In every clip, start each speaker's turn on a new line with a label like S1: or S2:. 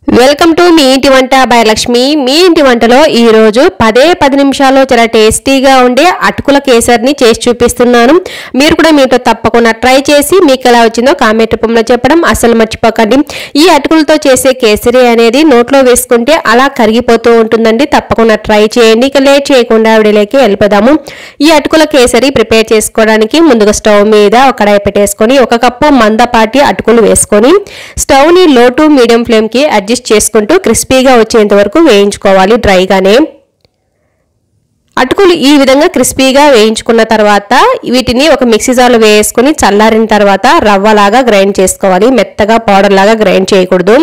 S1: Welcome to me ఇంటి వంట by Lakshmi. మీ ఇంటి వంటలో ఈ రోజు 10 నిమిషాల్లో చాలా టేస్టీగా ఉండే అటుకుల కేసరిని చేసి చూపిస్తున్నాను. మీరు కూడా మీతో తప్పకుండా ట్రై చేసి మీకు ఎలా వచ్చిందో కామెంట్ రూపంలో చెప్పడం అసలు మర్చిపోకండి. ఈ అటుకులతో చేసే కేసరి అనేది నోట్లో వేసుకుంటే అలా కరిగిపోతూ ఉంటుందండి. తప్పకుండా ట్రై చేయండి. ఇక లేట్ చేయకుండా వీడియోలోకి వెళ్ళిపోదాము. ఈ అటుకుల కేసరి ప్రిపేర్ చేసుకోవడానికి ముందుగా స్టవ్ మీద ఒక కడాయి పెట్టేసుకొని 1 కప్పు మందపాటి అటుకులు వేసుకొని స్టవ్ ని లో టు మీడియం ఫ్లేమ్ కి అడ్జస్ట్ చేసుకుంటూ క్రిస్పీగా వచ్చేంత వరకు వేయించుకోవాలి. డ్రైగానే అటుకులు ఈ విధంగా క్రిస్పీగా వేయించుకున్న తర్వాత వీటిని ఒక మిక్సీ జార్లో వేసుకొని చల్లారిన తర్వాత రవ్వలాగా గ్రైండ్ చేసుకోవాలి. మెత్తగా పౌడర్ లాగా గ్రైండ్ చేయకూడదు.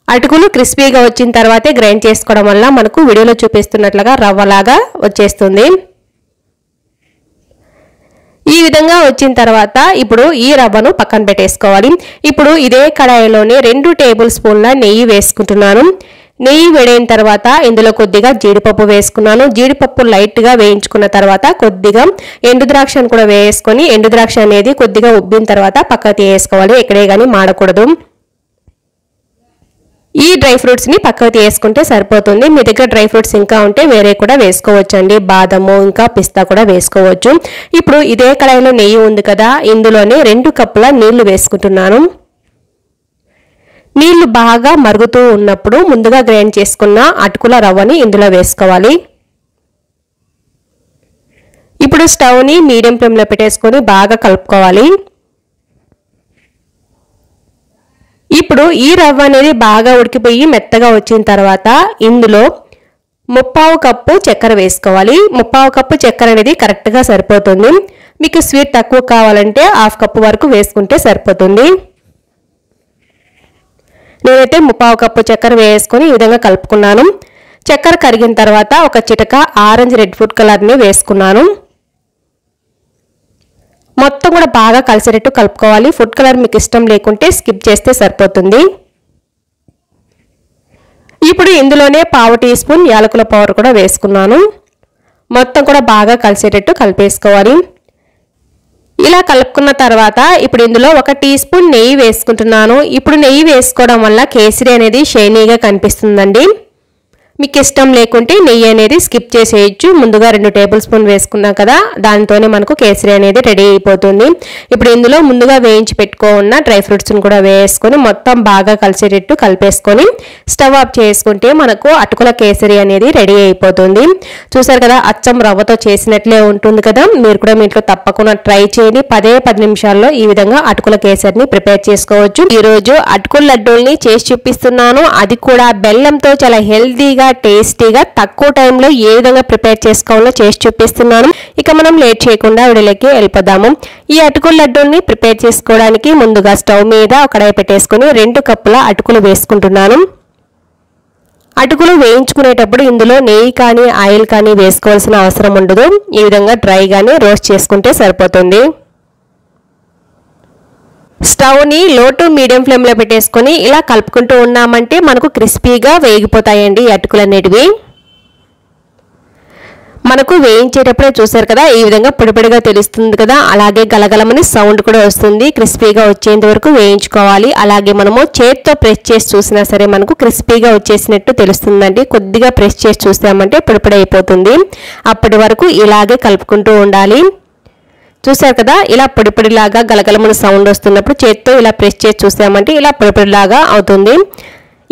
S1: అటుకులు క్రిస్పీగా వచ్చిన తర్వాతే గ్రైండ్ చేసుకోవడం వల్ల మనకు వీడియోలో చూపిస్తున్నట్లుగా రవ్వలాగా వచ్చేస్తుంది. ఈ విధంగా వచ్చిన తర్వాత ఇప్పుడు ఈ రవ్వను పక్కన పెట్టేసుకోవాలి. ఇప్పుడు ఇదే కడాయిలోనే 2 టేబుల్ స్పూన్ల నెయ్యి వేసుకుంటున్నాను. నెయ్యి వేడైన తర్వాత ఇందులో కొద్దిగా జీడిపప్పు వేసుకున్నాను. జీడిపప్పు లైట్గా వేయించుకున్న తర్వాత కొద్దిగా ఎండు ద్రాక్షను కూడా వేసుకొని ఎండు ద్రాక్ష అనేది కొద్దిగా ఉబ్బిన తర్వాత పక్కకు తీసుకోవాలి. ఎక్కడే కానీ మాడకూడదు. ఈ డ్రై ఫ్రూట్స్ ని పక్కకు తీసుకుంటే సరిపోతుంది. మీ దగ్గర డ్రై ఫ్రూట్స్ ఇంకా ఉంటే వేరే కూడా వేసుకోవచ్చండి. బాదము ఇంకా పిస్తా కూడా వేసుకోవచ్చు. ఇప్పుడు ఇదే కడాయిలో నెయ్యి ఉంది కదా, ఇందులోనే 2 కప్పుల నీళ్లు వేసుకుంటున్నాను. నీళ్లు బాగా మరుగుతూ ఉన్నప్పుడు ముందుగా గ్రైండ్ చేసుకున్న అటుకుల రవ్వని ఇందులో వేసుకోవాలి. ఇప్పుడు స్టవ్ ని మీడియం ఫ్లేమ్ లో పెట్టేసుకొని బాగా కలుపుకోవాలి. ఇప్పుడు ఈ రవ్వ అనేది బాగా ఉడికిపోయి మెత్తగా వచ్చిన తర్వాత ఇందులో 3/4 కప్పు చక్కెర వేసుకోవాలి. 3/4 కప్పు చక్కెర అనేది కరెక్ట్గా సరిపోతుంది. మీకు స్వీట్ తక్కువ కావాలంటే 1/2 కప్పు వరకు వేసుకుంటే సరిపోతుంది. నేనైతే 3/4 కప్పు చక్కెర వేసుకొని ఈ విధంగా కలుపుకున్నాను. చక్కెర కరిగిన తర్వాత ఒక చిటక ఆరెంజ్ రెడ్ ఫుడ్ కలర్ని వేసుకున్నాను. మొత్తం కూడా బాగా కలిసేటట్టు కలుపుకోవాలి. ఫుడ్ కలర్ మీకు ఇష్టం లేకుంటే స్కిప్ చేస్తే సరిపోతుంది. ఇప్పుడు ఇందులోనే 1/2 టీ స్పూన్ యాలకుల పౌడర్ కూడా వేసుకున్నాను. మొత్తం కూడా బాగా కలిసేటట్టు కలిపేసుకోవాలి. ఇలా కలుపుకున్న తర్వాత ఇప్పుడు ఇందులో 1 టీ స్పూన్ నెయ్యి వేసుకుంటున్నాను. ఇప్పుడు నెయ్యి వేసుకోవడం వల్ల కేసరి అనేది షైనీగా కనిపిస్తుందండి. మీకు ఇష్టం లేకుంటే నెయ్యి అనేది స్కిప్ చేసేయచ్చు. ముందుగా 2 టేబుల్ స్పూన్ వేసుకున్నాం కదా, దానితోనే మనకు కేసరి అనేది రెడీ అయిపోతుంది. ఇప్పుడు ఇందులో ముందుగా వేయించి పెట్టుకున్న డ్రై ఫ్రూట్స్ని కూడా వేసుకొని మొత్తం బాగా కలిసేటట్టు కలిపేసుకొని స్టవ్ ఆఫ్ చేసుకుంటే మనకు అటుకుల కేసరి అనేది రెడీ అయిపోతుంది. చూసారు కదా, అచ్చం రవ్వతో చేసినట్లే ఉంటుంది కదా. మీరు కూడా మీ ఇంట్లో తప్పకుండా ట్రై చేయండి. 10 నిమిషాల్లో ఈ విధంగా అటుకుల కేసరిని ప్రిపేర్ చేసుకోవచ్చు. ఈరోజు అటుకుల లడ్డూల్ని చేసి చూపిస్తున్నాను. అది కూడా బెల్లంతో చాలా హెల్తీగా టేస్టీగా తక్కువ టైంలో ఏ విధంగా ప్రిపేర్ చేసుకోవాలో చేసి చూపిస్తున్నాను. ఇక మనం లేట్ చేయకుండా వీడియోలోకి వెళ్ళిపోదాము. ఈ అటుకుల లడ్డూని ప్రిపేర్ చేసుకోవడానికి ముందుగా స్టవ్ మీద ఒక కడాయి పెట్టేసుకొని 2 కప్పుల అటుకులు వేసుకుంటున్నాను. అటుకులు వేయించుకునేటప్పుడు ఇందులో నెయ్యి కానీ ఆయిల్ కానీ వేసుకోవాల్సిన అవసరం ఉండదు. ఈ విధంగా డ్రైగానే రోస్ట్ చేసుకుంటే సరిపోతుంది. స్టవ్ ని లో టు మీడియం ఫ్లేమ్ లో పెట్టేసుకొని ఇలా కలుపుకుంటూ ఉన్నామంటే మనకు క్రిస్పీగా వేగిపోతాయండి ఈ అటుకులు అనేటివి. మనకు వేయించేటప్పుడే చూసారు కదా, ఈ విధంగా పొడిపొడిగా తెలుస్తుంది కదా, అలాగే గలగలమని సౌండ్ కూడా వస్తుంది. క్రిస్పీగా వచ్చేంత వరకు వేయించుకోవాలి. అలాగే మనము చేత్తో ప్రెస్ చేసి చూసినా సరే మనకు క్రిస్పీగా వచ్చేసినట్టు తెలుస్తుందండి. కొద్దిగా ప్రెస్ చేసి చూసామంటే పొడిపొడి అయిపోతుంది. అప్పటి వరకు ఇలాగే కలుపుకుంటూ ఉండాలి. చూసారు కదా, ఇలా పొడిపొడిలాగా గలగలమని సౌండ్ వస్తున్నప్పుడు చేత్తో ఇలా ప్రెస్ చేసి చూసామంటే ఇలా పొడిపొడిలాగా అవుతుంది.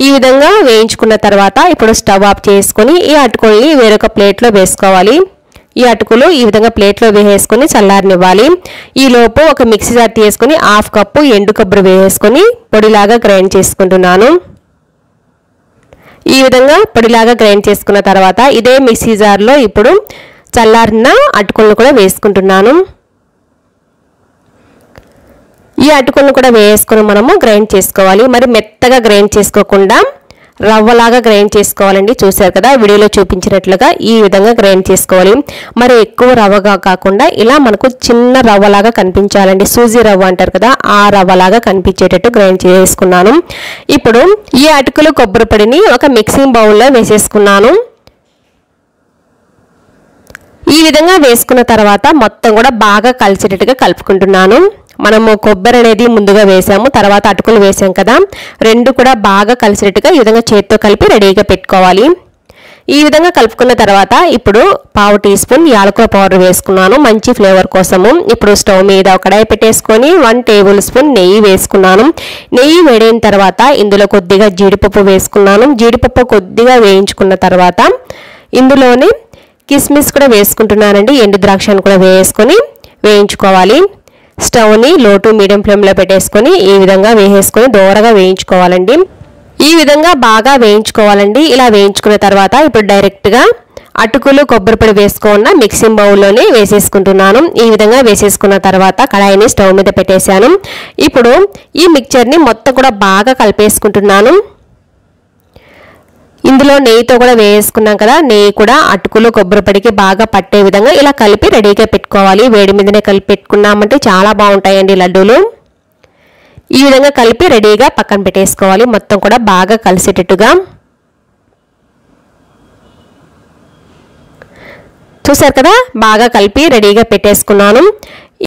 S1: ఈ విధంగా వేయించుకున్న తర్వాత ఇప్పుడు స్టవ్ ఆఫ్ చేసుకొని ఈ అటుకుల్ని వేరొక ప్లేట్లో వేసుకోవాలి. ఈ అటుకులు ఈ విధంగా ప్లేట్లో వేసుకొని చల్లారనివ్వాలి. ఈ లోపు ఒక మిక్సీ జార్ తీసుకొని 1/2 కప్పు ఎండు కొబ్బరి వేసుకొని పొడిలాగా గ్రైండ్ చేసుకుంటున్నాను. ఈ విధంగా పొడిలాగా గ్రైండ్ చేసుకున్న తర్వాత ఇదే మిక్సీ జార్లో ఇప్పుడు చల్లారిన అటుకులను కూడా వేసుకుంటున్నాను. ఈ అటుకులను కూడా వేసుకొని మనము గ్రైండ్ చేసుకోవాలి. మరి మెత్తగా గ్రైండ్ చేసుకోకుండా రవ్వలాగా గ్రైండ్ చేసుకోవాలండి. చూసారు కదా, వీడియోలో చూపించినట్లుగా ఈ విధంగా గ్రైండ్ చేసుకోవాలి. మరి ఎక్కువ రవ్వగా కాకుండా ఇలా మనకు చిన్న రవ్వలాగా కనిపించాలండి. సూజీ రవ్వ అంటారు కదా, ఆ రవ్వలాగా కనిపించేటట్టు గ్రైండ్ చేసుకున్నాను. ఇప్పుడు ఈ అటుకులు కొబ్బరి పొడిని ఒక మిక్సింగ్ బౌల్లో వేసేసుకున్నాను. ఈ విధంగా వేసుకున్న తర్వాత మొత్తం కూడా బాగా కలిసేటట్టుగా కలుపుకుంటున్నాను. మనము కొబ్బరి అనేది ముందుగా వేసాము, తర్వాత అటుకులు వేసాం కదా, రెండు కూడా బాగా కలిసేట్టుగా ఈ విధంగా చేత్తో కలిపి రెడీగా పెట్టుకోవాలి. ఈ విధంగా కలుపుకున్న తర్వాత ఇప్పుడు పావు టీ స్పూన్ యాలకుల పౌడర్ వేసుకున్నాను మంచి ఫ్లేవర్ కోసము. ఇప్పుడు స్టవ్ మీద ఒక కడాయి పెట్టేసుకొని 1 టేబుల్ స్పూన్ నెయ్యి వేసుకున్నాను. నెయ్యి వేడైన తర్వాత ఇందులో కొద్దిగా జీడిపప్పు వేసుకున్నాను. జీడిపప్పు కొద్దిగా వేయించుకున్న తర్వాత ఇందులోనే కిస్మిస్ కూడా వేసుకుంటున్నానండి. ఎండు ద్రాక్షను కూడా వేసుకొని వేయించుకోవాలి. స్టవ్ని లో టు మీడియం ఫ్లేమ్లో పెట్టేసుకొని ఈ విధంగా వేసేసుకొని దోరగా వేయించుకోవాలండి. ఈ విధంగా బాగా వేయించుకోవాలండి. ఇలా వేయించుకున్న తర్వాత ఇప్పుడు డైరెక్ట్గా అటుకులు కొబ్బరి పొడి వేసుకున్న మిక్సింగ్ బౌల్లోనే వేసేసుకుంటున్నాను. ఈ విధంగా వేసేసుకున్న తర్వాత కడాయిని స్టవ్ మీద పెట్టేశాను. ఇప్పుడు ఈ మిక్చర్ని మొత్తం కూడా బాగా కలిపేసుకుంటున్నాను. ఇందులో నెయ్యితో కూడా వేసుకున్నాం కదా, నెయ్యి కూడా అటుకులు కొబ్బరి పొడికి బాగా పట్టే విధంగా ఇలా కలిపి రెడీగా పెట్టుకోవాలి. వేడి మీదనే కలిపి పెట్టుకున్నామంటే చాలా బాగుంటాయండి లడ్డూలు. ఈ విధంగా కలిపి రెడీగా పక్కన పెట్టేసుకోవాలి. మొత్తం కూడా బాగా కలిసేటట్టుగా. చూసారు కదా, బాగా కలిపి రెడీగా పెట్టేసుకున్నాను.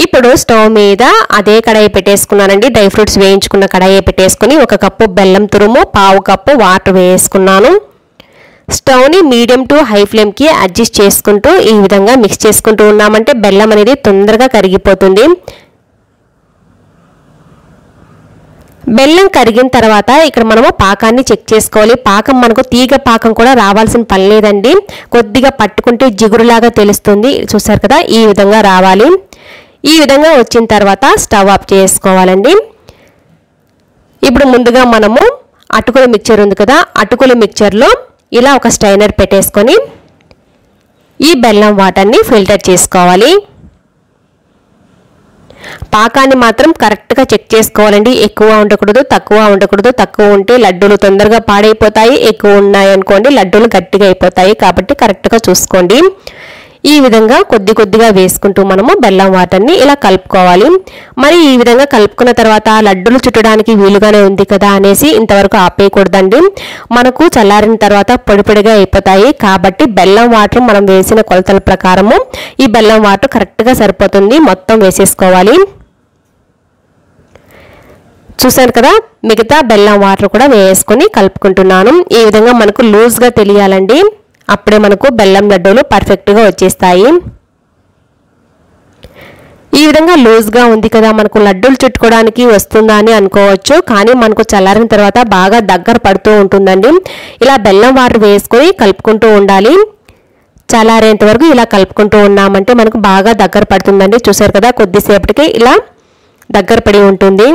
S1: ఇప్పుడు స్టవ్ మీద అదే కడాయి పెట్టేసుకున్నానండి. డ్రై ఫ్రూట్స్ వేయించుకున్న కడాయి పెట్టేసుకుని 1 కప్పు బెల్లం తురుము, పావు కప్పు వాటర్ వేసుకున్నాను. స్టవ్ని మీడియం టు హై ఫ్లేమ్కి అడ్జస్ట్ చేసుకుంటూ ఈ విధంగా మిక్స్ చేసుకుంటూ ఉన్నామంటే బెల్లం అనేది తొందరగా కరిగిపోతుంది. బెల్లం కరిగిన తర్వాత ఇక్కడ మనము పాకాన్ని చెక్ చేసుకోవాలి. పాకం మనకు తీగ పాకం కూడా రావాల్సిన పని లేదండి. కొద్దిగా పట్టుకుంటే జిగురులాగా తెలుస్తుంది. చూసారు కదా, ఈ విధంగా రావాలి. ఈ విధంగా వచ్చిన తర్వాత స్టవ్ ఆఫ్ చేసుకోవాలండి. ఇప్పుడు ముందుగా మనము అటుకుల మిక్చర్ ఉంది కదా, అటుకుల మిక్చర్లో ఇలా ఒక స్ట్రైనర్ పెట్టేసుకొని ఈ బెల్లం వాటర్ని ఫిల్టర్ చేసుకోవాలి. పాకాన్ని మాత్రం కరెక్ట్గా చెక్ చేసుకోవాలండి. ఎక్కువ ఉండకూడదు, తక్కువ ఉండకూడదు. తక్కువ ఉంటే లడ్డూలు తొందరగా పాడైపోతాయి, ఎక్కువ ఉన్నాయనుకోండి లడ్డూలు గట్టిగా అయిపోతాయి. కాబట్టి కరెక్ట్గా చూసుకోండి. ఈ విధంగా కొద్దిగా వేసుకుంటూ మనము బెల్లం వాటర్ని ఇలా కలుపుకోవాలి. మరి ఈ విధంగా కలుపుకున్న తర్వాత లడ్డూలు చుట్టడానికి వీలుగానే ఉంది కదా అనేసి ఇంతవరకు ఆపేయకూడదండి. మనకు చల్లారిన తర్వాత పొడి పొడిగా అయిపోతాయి. కాబట్టి బెల్లం వాటర్ మనం వేసిన కొలతల ప్రకారము ఈ బెల్లం వాటర్ కరెక్ట్గా సరిపోతుంది. మొత్తం వేసేసుకోవాలి. చూసారు కదా, మిగతా బెల్లం వాటర్ కూడా వేసుకొని కలుపుకుంటున్నాను. ఈ విధంగా మనకు లూజ్గా తెలియాలండి. అప్పుడే మనకు బెల్లం లడ్డూలు పర్ఫెక్ట్గా వచ్చేస్తాయి. ఈ విధంగా లూజ్గా ఉంది కదా, మనకు లడ్డూలు చుట్టుకోవడానికి వస్తుందా అని అనుకోవచ్చు. కానీ మనకు చల్లారిన తర్వాత బాగా దగ్గర పడుతూ ఉంటుందండి. ఇలా బెల్లం వాటర్ వేసుకొని కలుపుకుంటూ ఉండాలి. చల్లారేంత వరకు ఇలా కలుపుకుంటూ ఉన్నామంటే మనకు బాగా దగ్గర పడుతుందండి. చూసారు కదా, కొద్దిసేపటికి ఇలా దగ్గర పడి ఉంటుంది.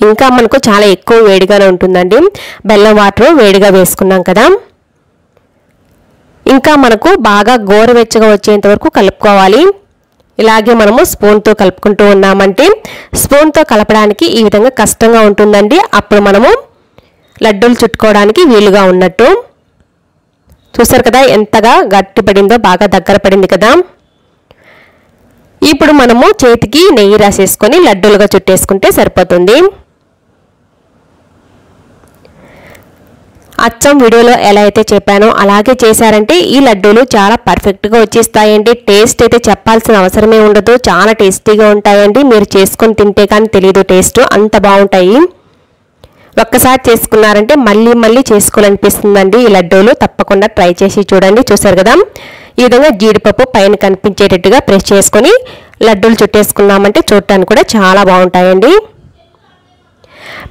S1: ఇంకా మనకు చాలా ఎక్కువ వేడిగానే ఉంటుందండి. బెల్లం వాటర్ వేడిగా వేసుకున్నాం కదా. ఇంకా మనకు బాగా గోరువెచ్చగా వచ్చేంత వరకు కలుపుకోవాలి. ఇలాగే మనము స్పూన్తో కలుపుకుంటూ ఉన్నామంటే స్పూన్తో కలపడానికి ఈ విధంగా కష్టంగా ఉంటుందండి. అప్పుడు మనము లడ్డూలు చుట్టుకోవడానికి వీలుగా ఉన్నట్టు. చూసారు కదా, ఎంతగా గట్టి పడిందో, బాగా దగ్గర పడింది కదా. ఇప్పుడు మనము చేతికి నెయ్యి రాసేసుకొని లడ్డూలుగా చుట్టేసుకుంటే సరిపోతుంది. అచ్చం వీడియోలో ఎలా అయితే చెప్పానో అలాగే చేశారంటే ఈ లడ్డూలు చాలా పర్ఫెక్ట్గా వచ్చేస్తాయండి. టేస్ట్ అయితే చెప్పాల్సిన అవసరమే ఉండదు. చాలా టేస్టీగా ఉంటాయండి. మీరు చేసుకొని తింటే కానీ తెలియదు టేస్ట్, అంత బాగుంటాయి. ఒక్కసారి చేసుకున్నారంటే మళ్ళీ చేసుకోవాలనిపిస్తుందండి ఈ లడ్డూలు. తప్పకుండా ట్రై చేసి చూడండి. చూసారు కదా, ఈ విధంగా జీడిపప్పు పైన కనిపించేటట్టుగా ప్రెస్ చేసుకొని లడ్డూలు చుట్టేసుకున్నామంటే చూడటానికి కూడా చాలా బాగుంటాయండి.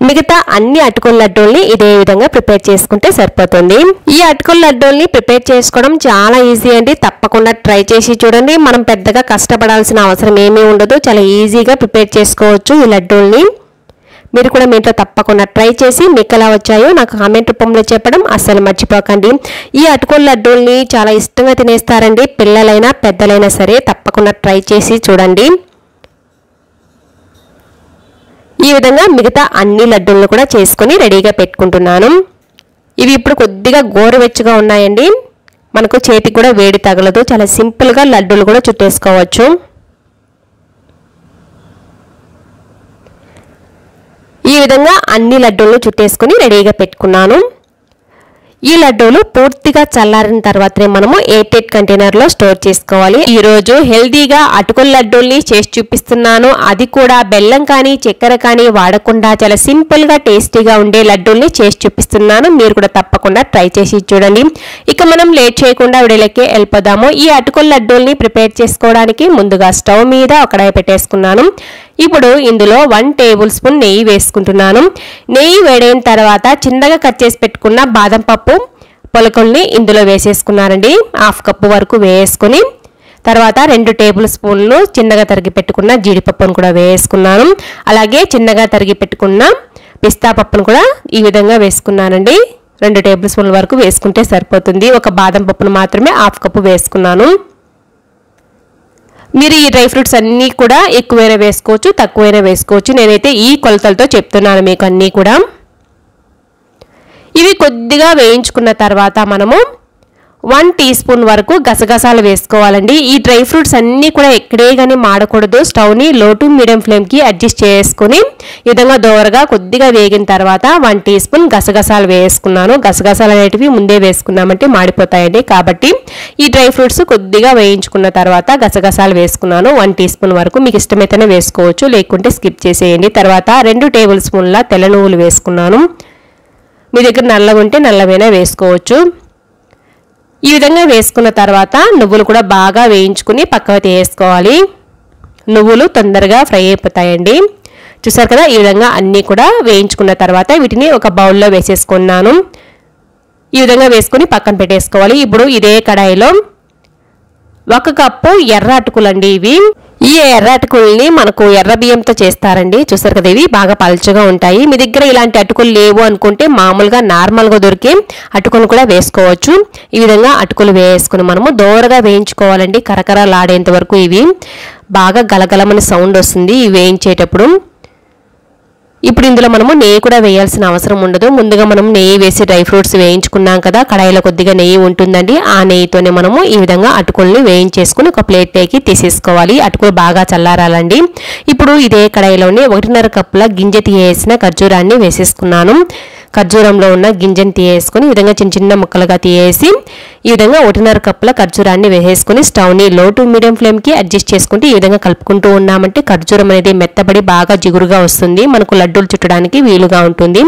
S1: మిగతా అన్ని అటుకుల లడ్డూల్ని ఇదే విధంగా ప్రిపేర్ చేసుకుంటే సరిపోతుంది. ఈ అటుకుల లడ్డూల్ని ప్రిపేర్ చేసుకోవడం చాలా ఈజీ అండి. తప్పకుండా ట్రై చేసి చూడండి. మనం పెద్దగా కష్టపడాల్సిన అవసరం ఏమీ ఉండదు. చాలా ఈజీగా ప్రిపేర్ చేసుకోవచ్చు ఈ లడ్డూల్ని. మీరు కూడా మీ ఇంట్లో తప్పకుండా ట్రై చేసి మీకు ఎలా వచ్చాయో నాకు కామెంట్ రూపంలో చెప్పడం అస్సలు మర్చిపోకండి. ఈ అటుకుల లడ్డూల్ని చాలా ఇష్టంగా తినేస్తారండి. పిల్లలైనా పెద్దలైనా సరే తప్పకుండా ట్రై చేసి చూడండి. ఈ విధంగా మిగతా అన్ని లడ్డూలను కూడా చేసుకొని రెడీగా పెట్టుకుంటున్నాను. ఇవి ఇప్పుడు కొద్దిగా గోరువెచ్చగా ఉన్నాయండి. మనకు చేతికి కూడా వేడి తగలదు. చాలా సింపుల్గా లడ్డూలు కూడా చుట్టేసుకోవచ్చు. ఈ విధంగా అన్ని లడ్డూలను చుట్టేసుకొని రెడీగా పెట్టుకున్నాను. ఈ లడ్డూలు పూర్తిగా చల్లారిన తర్వాతనే మనము ఎయిర్ టైట్ కంటైనర్లో స్టోర్ చేసుకోవాలి. ఈరోజు హెల్దీగా అటుకుల లడ్డూల్ని చేసి చూపిస్తున్నాను. అది కూడా బెల్లం కానీ చక్కెర కానీ వాడకుండా చాలా సింపుల్గా టేస్టీగా ఉండే లడ్డూల్ని చేసి చూపిస్తున్నాను. మీరు కూడా తప్పకుండా ట్రై చేసి చూడండి. ఇక మనం లేట్ చేయకుండా వీడియోలోకి వెళ్ళిపోదాము. ఈ అటుకుల లడ్డూల్ని ప్రిపేర్ చేసుకోవడానికి ముందుగా స్టవ్ మీద ఒక కడాయి పెట్టేసుకున్నాను. ఇప్పుడు ఇందులో 1 టేబుల్ స్పూన్ నెయ్యి వేసుకుంటున్నాను. నెయ్యి వేడైన తర్వాత చిన్నగా కట్ చేసి పెట్టుకున్న బాదం పప్పు పొలకల్ని ఇందులో వేసేసుకున్నానండి. 1/2 కప్పు వరకు వేసుకుని తర్వాత 2 టేబుల్ స్పూన్లు చిన్నగా తరిగి పెట్టుకున్న జీడిపప్పును కూడా వేసుకున్నాను. అలాగే చిన్నగా తరిగి పెట్టుకున్న పిస్తా పప్పును కూడా ఈ విధంగా వేసుకున్నానండి. 2 టేబుల్ స్పూన్ల వరకు వేసుకుంటే సరిపోతుంది. ఒక బాదం పప్పును మాత్రమే 1/2 కప్పు వేసుకున్నాను. మీరు ఈ డ్రై ఫ్రూట్స్ అన్నీ కూడా ఎక్కువైనా వేసుకోవచ్చు, తక్కువైనా వేసుకోవచ్చు. నేనైతే ఈ కొలతలతో చెప్తున్నాను మీకు అన్నీ కూడా. ఇవి కొద్దిగా వేయించుకున్న తర్వాత మనము 1 టీ స్పూన్ వరకు గసగసాలు వేసుకోవాలండి. ఈ డ్రై ఫ్రూట్స్ అన్నీ కూడా ఎక్కడే కానీ మాడకూడదు. స్టవ్ని లో టు మీడియం ఫ్లేమ్కి అడ్జస్ట్ చేసుకుని ఈ విధంగా దోరగా కొద్దిగా వేగిన తర్వాత 1 టీ స్పూన్ గసగసాలు వేసుకున్నాను. గసగసాలు అనేటివి ముందే వేసుకున్నామంటే మాడిపోతాయండి. కాబట్టి ఈ డ్రై ఫ్రూట్స్ కొద్దిగా వేయించుకున్న తర్వాత గసగసాలు వేసుకున్నాను. 1 టీ స్పూన్ వరకు మీకు ఇష్టమైతేనే వేసుకోవచ్చు, లేకుంటే స్కిప్ చేసేయండి. తర్వాత 2 టేబుల్ స్పూన్ల తెల్ల నువ్వులు వేసుకున్నాను. మీ దగ్గర నల్లగా ఉంటే నల్లవైనా వేసుకోవచ్చు. ఈ విధంగా వేసుకున్న తర్వాత నువ్వులు కూడా బాగా వేయించుకుని పక్కకు తీసుకోవాలి. నువ్వులు తొందరగా ఫ్రై అయిపోతాయండి. చూసారు కదా, ఈ విధంగా అన్నీ కూడా వేయించుకున్న తర్వాత వీటిని ఒక బౌల్లో వేసేసుకున్నాను. ఈ విధంగా వేసుకుని పక్కన పెట్టేసుకోవాలి. ఇప్పుడు ఇదే కడాయిలో 1 కప్పు ఎర్ర అటుకులండి. ఇవి ఈ ఎర్ర అటుకుల్ని మనకు ఎర్ర బియ్యంతో చేస్తారండి. చూసారు కదా, ఇవి బాగా పలుచగా ఉంటాయి. మీ దగ్గర ఇలాంటి అటుకులు లేవు అనుకుంటే మామూలుగా నార్మల్గా దొరికే అటుకులు కూడా వేసుకోవచ్చు. ఈ విధంగా అటుకులు వేసుకుని మనము దోరగా వేయించుకోవాలండి. కరకరలాడేంత వరకు ఇవి బాగా గలగలమని సౌండ్ వస్తుంది ఇవి వేయించేటప్పుడు. ఇప్పుడు ఇందులో మనము నెయ్యి కూడా వేయాల్సిన అవసరం ఉండదు. ముందుగా మనం నెయ్యి వేసి డ్రై ఫ్రూట్స్ వేయించుకున్నాం కదా, కడాయిలో కొద్దిగా నెయ్యి ఉంటుందండి. ఆ నెయ్యితోనే మనము ఈ విధంగా అటుకుల్ని వేయించేసుకుని ఒక ప్లేట్లోకి తీసేసుకోవాలి. అటుకులు బాగా చల్లారాలండి. ఇప్పుడు ఇదే కడాయిలోనే 1.5 కప్పుల గింజ తీయేసిన ఖర్జూరాన్ని వేసేసుకున్నాను. ఖర్జూరంలో ఉన్న గింజను తీయేసుకుని ఈ విధంగా చిన్న చిన్న ముక్కలుగా తీయేసి ఈ విధంగా 1.5 కప్పుల ఖర్జూరాన్ని వేసేసుకుని స్టవ్ని లో టు మీడియం ఫ్లేమ్కి అడ్జస్ట్ చేసుకుంటూ ఈ విధంగా కలుపుకుంటూ ఉన్నామంటే ఖర్జూరం అనేది మెత్తబడి బాగా జిగురుగా వస్తుంది. మనకు లడ్డూలు చుట్టడానికి వీలుగా ఉంటుంది.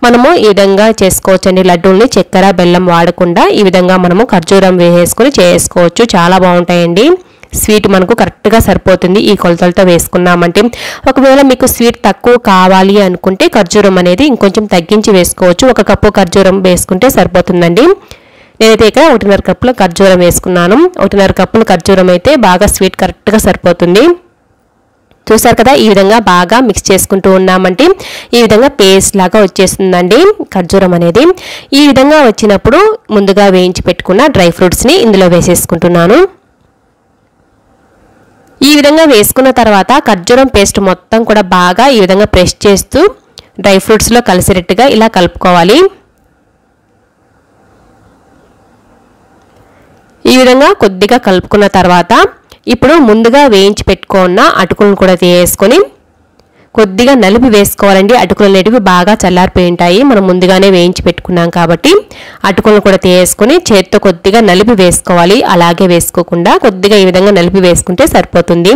S1: మనము ఈ విధంగా చేసుకోవచ్చండి లడ్డూల్ని. చక్కెర బెల్లం వాడకుండా ఈ విధంగా మనము ఖర్జూరం వేసేసుకుని చేసుకోవచ్చు. చాలా బాగుంటాయండి. స్వీట్ మనకు కరెక్ట్గా సరిపోతుంది ఈ కొలతలతో వేసుకున్నామంటే. ఒకవేళ మీకు స్వీట్ తక్కువ కావాలి అనుకుంటే ఖర్జూరం అనేది ఇంకొంచెం తగ్గించి వేసుకోవచ్చు. 1 కప్పు ఖర్జూరం వేసుకుంటే సరిపోతుందండి. నేనైతే ఇక్కడ 1.5 కప్పుల ఖర్జూరం వేసుకున్నాను. 1.5 కప్పుల ఖర్జూరం అయితే బాగా స్వీట్ కరెక్ట్గా సరిపోతుంది. చూసారు కదా, ఈ విధంగా బాగా మిక్స్ చేసుకుంటూ ఉన్నామంటే ఈ విధంగా పేస్ట్ లాగా వచ్చేస్తుందండి ఖర్జూరం అనేది. ఈ విధంగా వచ్చినప్పుడు ముందుగా వేయించి పెట్టుకున్న డ్రై ఫ్రూట్స్ని ఇందులో వేసేసుకుంటున్నాను. ఈ విధంగా వేసుకున్న తర్వాత ఖర్జూరం పేస్ట్ మొత్తం కూడా బాగా ఈ విధంగా ప్రెస్ చేస్తూ డ్రై ఫ్రూట్స్లో కలిసేటట్టుగా ఇలా కలుపుకోవాలి. ఈ విధంగా కొద్దిగా కలుపుకున్న తర్వాత ఇప్పుడు ముందుగా వేయించి పెట్టుకున్న అటుకులను కూడా వేసుకొని కొద్దిగా నలిపి వేసుకోవాలండి. అటుకులు అనేటివి బాగా చల్లారిపోయి ఉంటాయి. మనం ముందుగానే వేయించి పెట్టుకున్నాం కాబట్టి అటుకులను కూడా వేసుకొని చేత్తో కొద్దిగా నలిపి వేసుకోవాలి. అలాగే వేసుకోకుండా కొద్దిగా ఈ విధంగా నలిపి వేసుకుంటే సరిపోతుంది.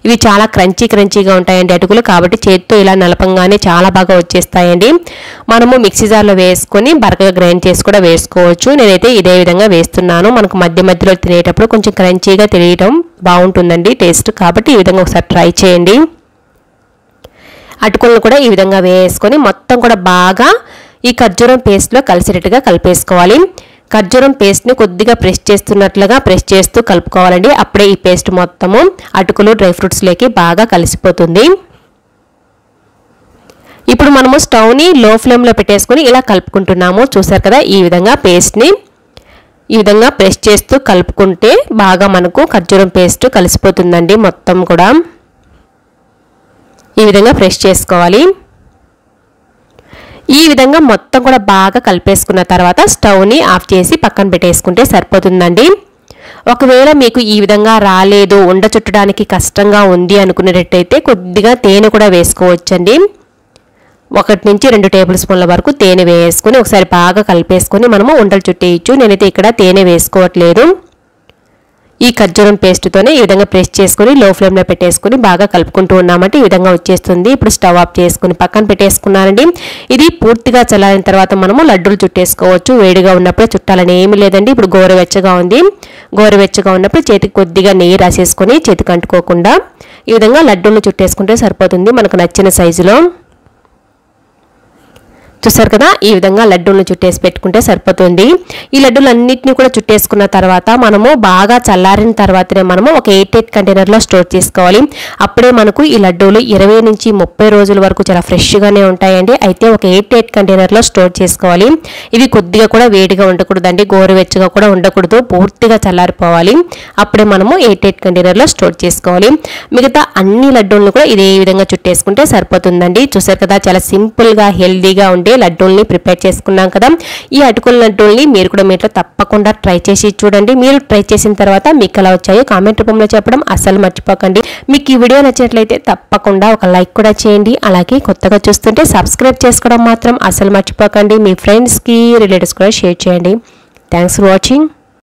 S1: ఇవి చాలా క్రంచీగా ఉంటాయండి అటుకులు. కాబట్టి చేత్తో ఇలా నలపంగానే చాలా బాగా వచ్చేస్తాయండి. మనము మిక్సీ జార్లో వేసుకొని బరకగా గ్రైండ్ చేసి కూడా వేసుకోవచ్చు. నేనైతే ఇదే విధంగా వేస్తున్నాను. మనకు మధ్యలో తినేటప్పుడు కొంచెం క్రంచీగా తెలియటం బాగుంటుందండి టేస్ట్. కాబట్టి ఈ విధంగా ఒకసారి ట్రై చేయండి. అటుకులను కూడా ఈ విధంగా వేసుకొని మొత్తం కూడా బాగా ఈ ఖర్జూరం పేస్ట్లో కలిసేటట్టుగా కలిపేసుకోవాలి. ఖర్జూరం పేస్ట్ని కొద్దిగా ప్రెస్ చేస్తున్నట్లుగా ప్రెస్ చేస్తూ కలుపుకోవాలండి. అప్పుడే ఈ పేస్ట్ మొత్తము అటుకులు డ్రై ఫ్రూట్స్లోకి బాగా కలిసిపోతుంది. ఇప్పుడు మనము స్టవ్ని లో ఫ్లేమ్లో పెట్టేసుకొని ఇలా కలుపుకుంటున్నాము. చూసారు కదా, ఈ విధంగా పేస్ట్ని ఈ విధంగా ప్రెస్ చేస్తూ కలుపుకుంటే బాగా మనకు ఖర్జూరం పేస్ట్ కలిసిపోతుందండి మొత్తం కూడా. ఈ విధంగా ప్రెస్ చేసుకోవాలి. ఈ విధంగా మొత్తం కూడా బాగా కలిపేసుకున్న తర్వాత స్టవ్ని ఆఫ్ చేసి పక్కన పెట్టేసుకుంటే సరిపోతుందండి. ఒకవేళ మీకు ఈ విధంగా రాలేదు, ఉండ చుట్టడానికి కష్టంగా ఉంది అనుకునేటట్టయితే కొద్దిగా తేనె కూడా వేసుకోవచ్చండి. 1 నుంచి 2 టేబుల్ స్పూన్ల వరకు తేనె వేసుకొని ఒకసారి బాగా కలిపేసుకొని మనము ఉండలు చుట్టేయచ్చు. నేనైతే ఇక్కడ తేనె వేసుకోవట్లేదు. ఈ ఖర్జూరం పేస్ట్తోనే ఈ విధంగా ప్రెస్ చేసుకొని లో ఫ్లేమ్లో పెట్టేసుకొని బాగా కలుపుకుంటూ ఉన్నామంటే ఈ విధంగా వచ్చేస్తుంది. ఇప్పుడు స్టవ్ ఆఫ్ చేసుకుని పక్కన పెట్టేసుకున్నానండి. ఇది పూర్తిగా చల్లారిన తర్వాత మనము లడ్డూలు చుట్టేసుకోవచ్చు. వేడిగా ఉన్నప్పుడే చుట్టాలని ఏమీ లేదండి. ఇప్పుడు గోరువెచ్చగా ఉంది. గోరువెచ్చగా ఉన్నప్పుడు చేతికి కొద్దిగా నెయ్యి రాసేసుకొని చేతికి అంటుకోకుండా ఈ విధంగా లడ్డూలు చుట్టేసుకుంటే సరిపోతుంది మనకు నచ్చిన సైజులో. చూసారు కదా, ఈ విధంగా లడ్డూలను చుట్టేసి పెట్టుకుంటే సరిపోతుంది. ఈ లడ్డూలన్నిటిని కూడా చుట్టేసుకున్న తర్వాత మనము బాగా చల్లారిన తర్వాతనే మనము ఒక 8 కంటైనర్లో స్టోర్ చేసుకోవాలి. అప్పుడే మనకు ఈ లడ్డూలు 20 నుంచి 30 రోజుల వరకు చాలా ఫ్రెష్గానే ఉంటాయండి. అయితే ఒక 8 కంటైనర్లో స్టోర్ చేసుకోవాలి. ఇవి కొద్దిగా కూడా వేడిగా ఉండకూడదండి, గోరువెచ్చగా కూడా ఉండకూడదు, పూర్తిగా చల్లారిపోవాలి. అప్పుడే మనము 8 కంటైనర్లో స్టోర్ చేసుకోవాలి. మిగతా అన్ని లడ్డూలను కూడా ఇదే విధంగా చుట్టేసుకుంటే సరిపోతుందండి. చూసారు కదా, చాలా సింపుల్గా హెల్దీగా ఉండే లడ్డూల్ని ప్రిపేర్ చేసుకున్నాం కదా. ఈ అటుకుల లడ్డూల్ని మీరు కూడా మీట్లో తప్పకుండా ట్రై చేసి చూడండి. మీరు ట్రై చేసిన తర్వాత మీకు ఎలా వచ్చాయో కామెంట్ రూపంలో చెప్పడం అస్సలు మర్చిపోకండి. మీకు ఈ వీడియో నచ్చినట్లయితే తప్పకుండా ఒక లైక్ కూడా చేయండి. అలాగే కొత్తగా చూస్తుంటే సబ్స్క్రైబ్ చేసుకోవడం మాత్రం అస్సలు మర్చిపోకండి. మీ ఫ్రెండ్స్కి రిలేటివ్స్ కూడా షేర్ చేయండి. Thanks for watching.